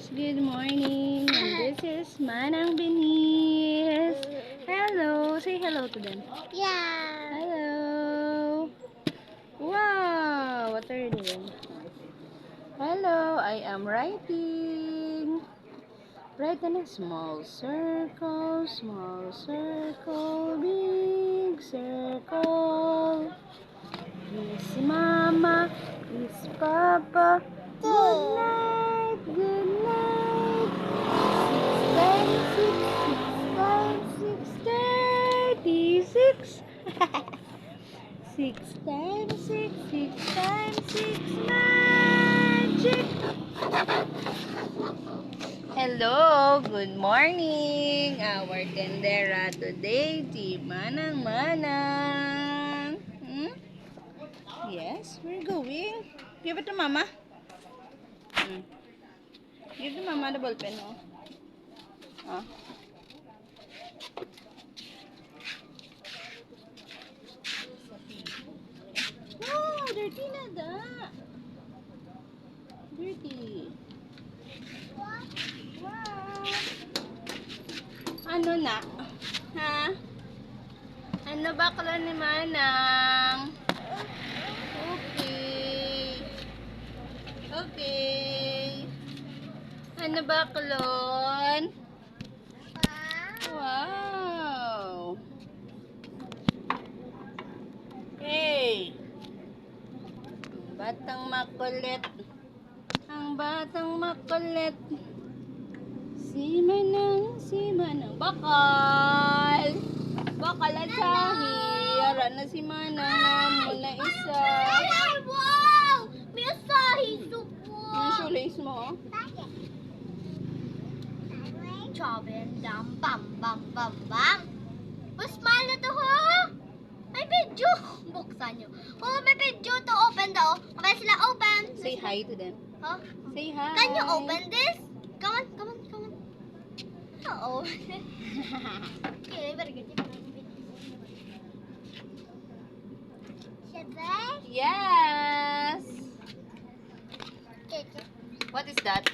guys, good morning. And this is Manang Benis. Hello, say hello to them. Yeah. Hello. Wow, what are you doing? Hello, I am writing. Write in a small circle, big circle. Is Mama, is Papa. Good night, good night. 6 times 6, 6 times 6 magic. Hello, good morning. Our tendera today, si Manang Manang. Yes, we're going. Give it to Mama. Give to Mama the ball pen, oh. No, dirty na da. Dirty. Wow. Ano na? Ha? Ano ba kala ni Manang? Okay. Okay. Ano ba kalon? Wow. Hey. Batang makulit. Ang batang makulit. Si Manang. Bakal. Bakal at sahir. Ano si Manang naman na isa. Wow! May asahi supo. Yung shoelace mo, oh. Chobin dam bam bam bam bam. Mas mahal na to, ha? May video. Buksan nyo. Oh, may video to open daw. Kapag sila open. Say hi to them. Huh? Say hi. Can you open this? Come on. Oh. Okay, better get it. Yes. What is that?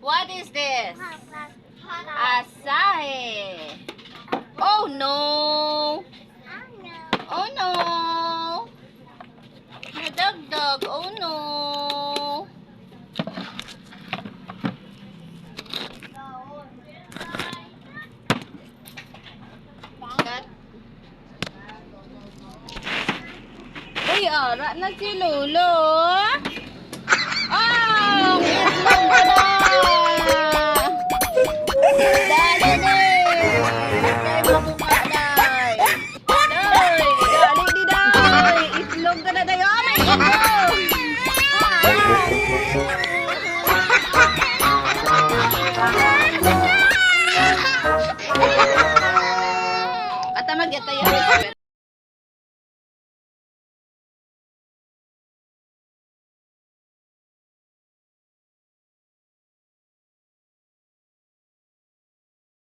What is this? Asahe. Oh no. Oh no. Nadagdag. Oh no. That. Uy, ara na si Lolo. Oh, itlog ka na. Dali din. Dali mabuka day. Dali di day. Itlog ka na tayo. Oh my God. Kata magyata yan.